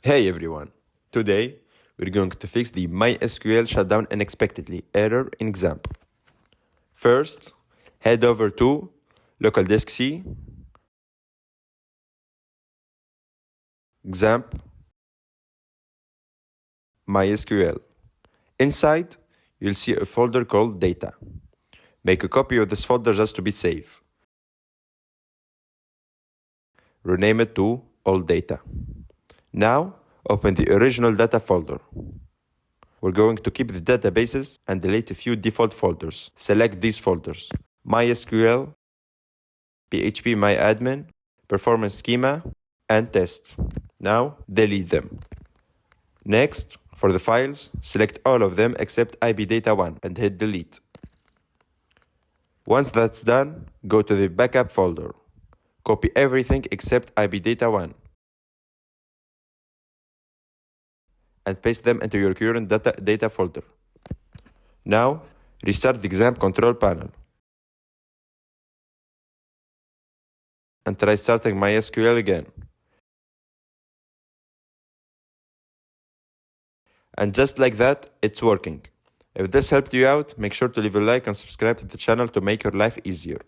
Hey everyone! Today we're going to fix the MySQL shutdown unexpectedly error in XAMPP. First, head over to local disk C, XAMPP, MySQL. Inside, you'll see a folder called Data. Make a copy of this folder just to be safe. Rename it to All Data. Now, open the original data folder. We're going to keep the databases and delete a few default folders. Select these folders: MySQL, PHP MyAdmin, Performance Schema, and Test. Now, delete them. Next, for the files, select all of them except IBData1 and hit delete. Once that's done, go to the backup folder. Copy everything except IBData1 and paste them into your current data folder. Now, restart the XAMPP control panel and try starting MySQL again. And just like that, it's working. If this helped you out, make sure to leave a like and subscribe to the channel to make your life easier.